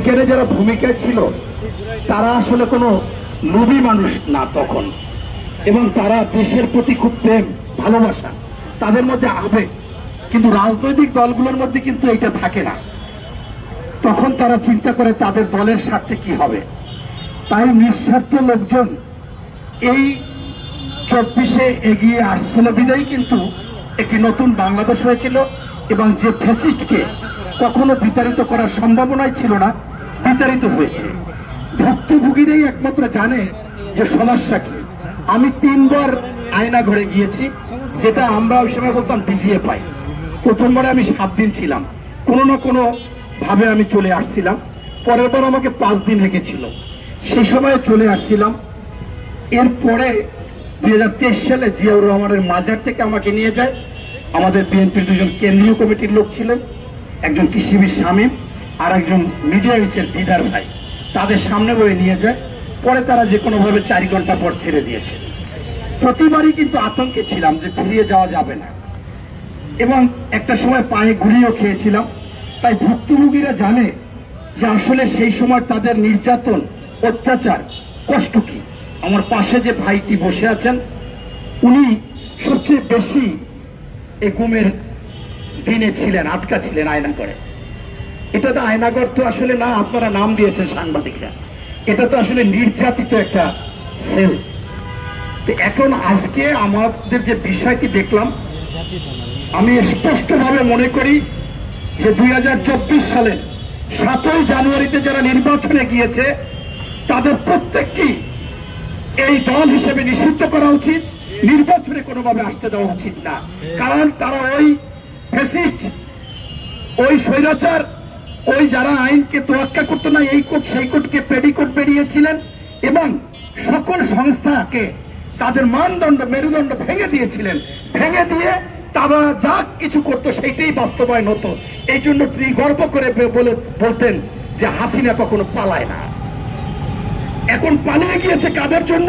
এখানে যারা ভূমিকায় ছিল তারা আসলে কোনো নবী মানুষ না তখন, এবং তারা দেশের প্রতি খুব প্রেম ভালোবাসা, তাদের মধ্যে আবেগ, কিন্তু রাজনৈতিক দলগুলোর মধ্যে কিন্তু এটা থাকে না। তখন তারা চিন্তা করে তাদের দলের স্বার্থে কি হবে। তাই নিঃস্বার্থ লোকজন এই 24-এ এগিয়ে আসছিল বিদায়ী কিন্তু একটি নতুন বাংলাদেশ হয়েছিল, এবং যে ফ্যাসিস্টকে কখনো বিতাড়িত করার সম্ভাবনাই ছিল না, বিতাড়িত হয়েছে। ভুক্তভোগীরাই একমাত্র জানে যে সমস্যা কি। আমি 3 বার আয়না ঘরে গিয়েছি, যেটা আমরা ওই সময় বলতাম ডিজিএফআই। প্রথমবারে আমি 7 দিন ছিলাম, কোনো না কোনো ভাবে আমি চলে আসছিলাম। পরের বার আমাকে 5 দিন রেখেছিল, সেই সময় চলে আসছিলাম। এরপরে 2023 সালে জিয়াউর রহমানের মাজার থেকে আমাকে নিয়ে যায় আমাদের বিএনপির 2জন কেন্দ্রীয় কমিটির লোক ছিলেন, একজন কৃষিবিদ শামীম আর একজন মিডিয়া হয়েছেন দিদার ভাই। তাদের সামনে বয়ে নিয়ে যায়, পরে তারা যে কোনোভাবে 4 ঘন্টা পর ছেড়ে দিয়েছে। প্রতিবারই কিন্তু আতঙ্কে ছিলাম যে ফিরিয়ে যাওয়া যাবে না, এবং একটা সময় পায়ে গুলিও খেয়েছিলাম। তাই ভুক্তভোগীরা জানে যে আসলে সেই সময় তাদের নির্যাতন, অত্যাচার, কষ্ট কি। আমার পাশে যে ভাইটি বসে আছেন, উনি সবচেয়ে বেশি এই গুমের দিনে ছিলেন, আটকা ছিলেন আয়না করে। এটা তো আয়নাগর তো আসলে না, আপনারা নাম দিয়েছেন সাংবাদিকরা, এটা তো আসলে নির্যাতিত একটা সেল। এখন আজকে আমাদের যে বিষয়টি দেখলাম, আমি স্পষ্টভাবে মনে করি যে 2024 সালের 7ই জানুয়ারিতে যারা নির্বাচনে গিয়েছে তাদের প্রত্যেকটি এই দল হিসেবে নিষিদ্ধ করা উচিত, নির্বাচনে কোনোভাবে আসতে দেওয়া উচিত না। কারণ তারা ওই ফ্যাসিস্ট, ওই স্বৈরাচার, ওই যারা আইনকে তোয়াক্কা করতো না, এই কোর্ট সেই কোর্টকে পেডিকোট বেরিয়েছিলেন, এবং সকল সংস্থাকে তাদের মানদণ্ড, মেরুদণ্ড ভেঙে দিয়েছিলেন। ভেঙে দিয়ে তারা যা কিছু করতো সেইটাই বাস্তবায়ন হতো। এই জন্য তিনি গর্ব করে বলতেন যে হাসিনা কখনো পালায় না। এখন পালিয়ে গিয়েছে কাদের জন্য?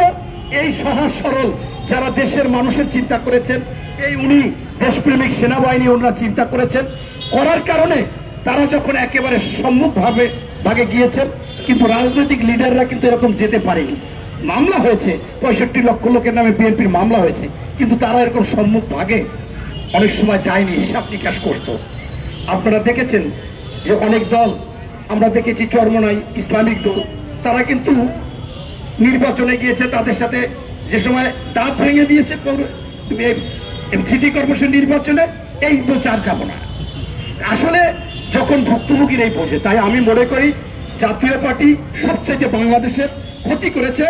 এই সহজ সরল যারা দেশের মানুষের চিন্তা করেছেন, এই উনি দেশপ্রেমিক সেনাবাহিনী ওনারা চিন্তা করেছেন, করার কারণে তারা যখন একেবারে সম্মুখভাগে গিয়েছেন, কিন্তু রাজনৈতিক লিডাররা কিন্তু এরকম যেতে পারেনি। মামলা হয়েছে, 65 লক্ষ লোকের নামে বিএনপির মামলা হয়েছে, কিন্তু তারা এরকম সম্মুখভাগে অনেক সময় যায়নি, হিসাব নিকাশ করতো। আপনারা দেখেছেন যে অনেক দল, আমরা দেখেছি চরমনাই ইসলামিক দল, তারা কিন্তু নির্বাচনে গিয়েছে, তাদের সাথে যে সময় দাঁত ভেঙে দিয়েছে সিটি কর্পোরেশন নির্বাচনে, এই বলছে আর যাবো না। আসলে যখন ভুক্তভোগীর এই বোঝে, তাই আমি মনে করি জাতীয় পার্টি সবচেয়ে বাংলাদেশের ক্ষতি করেছে,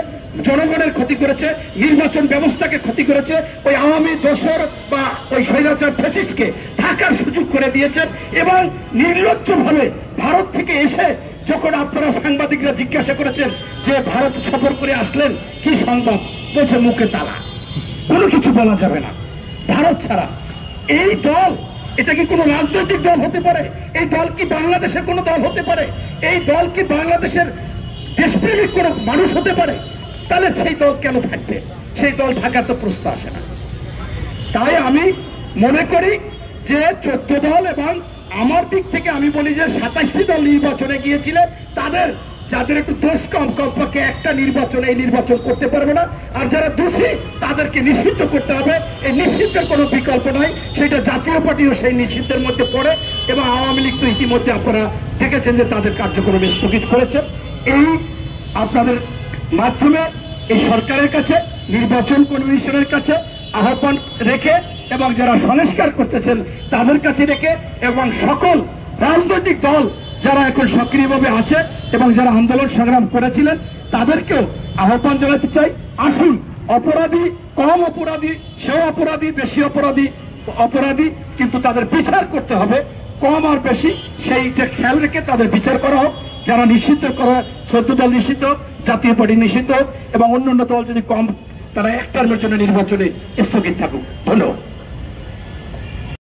জনগণের ক্ষতি করেছে, নির্বাচন ব্যবস্থাকে ক্ষতি করেছে। ওই আওয়ামী দোসর বা ওই স্বৈরাচার ফ্যাসিস্টকে থাকার সুযোগ করে দিয়েছেন, এবং নির্লজ্জভাবে ভারত থেকে এসে যখন আপনারা সাংবাদিকরা জিজ্ঞাসা করেছেন যে ভারত সফর করে আসলেন কি সংবাদ, বলছে মুখে তালা, কোনো কিছু বলা যাবে না ভারত ছাড়া। এই দল, এটা কি কোনো রাজনৈতিক দল হতে পারে? এই দল কি বাংলাদেশের কোনো দল হতে পারে? এই দল কি বাংলাদেশের দেশপ্রেমিক কোনো মানুষ হতে পারে? তাহলে সেই দল কেন থাকবে? সেই দল থাকার তো প্রশ্ন আসে না। তাই আমি মনে করি যে 14 দল, এবং আমার দিক থেকে আমি বলি যে 27টি দল নির্বাচনে গিয়েছিলেন, তাদের যাদের একটু দোষ কম, কমপক্ষে একটা নির্বাচনে এই নির্বাচন করতে পারবে না, আর যারা দোষী তাদেরকে নিষিদ্ধ করতে হবে। এই নিষিদ্ধের কোনো বিকল্প নাই, সেটা জাতীয় পার্টিও সেই নিষিদ্ধের মধ্যে পড়ে, এবং আওয়ামী লীগ তো ইতিমধ্যে আপনারা দেখেছেন যে তাদের কার্যক্রম স্থগিত করেছে। এই আপনাদের মাধ্যমে এই সরকারের কাছে, নির্বাচন কমিশনের কাছে আহ্বান রেখে, এবং যারা সংস্কার করতেছেন তাদের কাছে রেখে, এবং সকল রাজনৈতিক দল যারা এখন সক্রিয়ভাবে আছে এবং যারা আন্দোলন সংগ্রাম করেছিলেন তাদেরকেও আহ্বান জানাতে চাই, আসুন অপরাধী, কম অপরাধী, সেও অপরাধী, বেশি অপরাধী, কিন্তু তাদের বিচার করতে হবে, কম আর বেশি সেইটা খেয়াল রেখে তাদের বিচার করা হোক। যারা নিষিদ্ধ করা, 14 দল নিষিদ্ধ, জাতীয় পার্টি নিষিদ্ধ, এবং অন্যান্য দল যদি কম, তারা এক টার্মের জন্য নির্বাচনে স্থগিত থাকুক। ধন্যবাদ।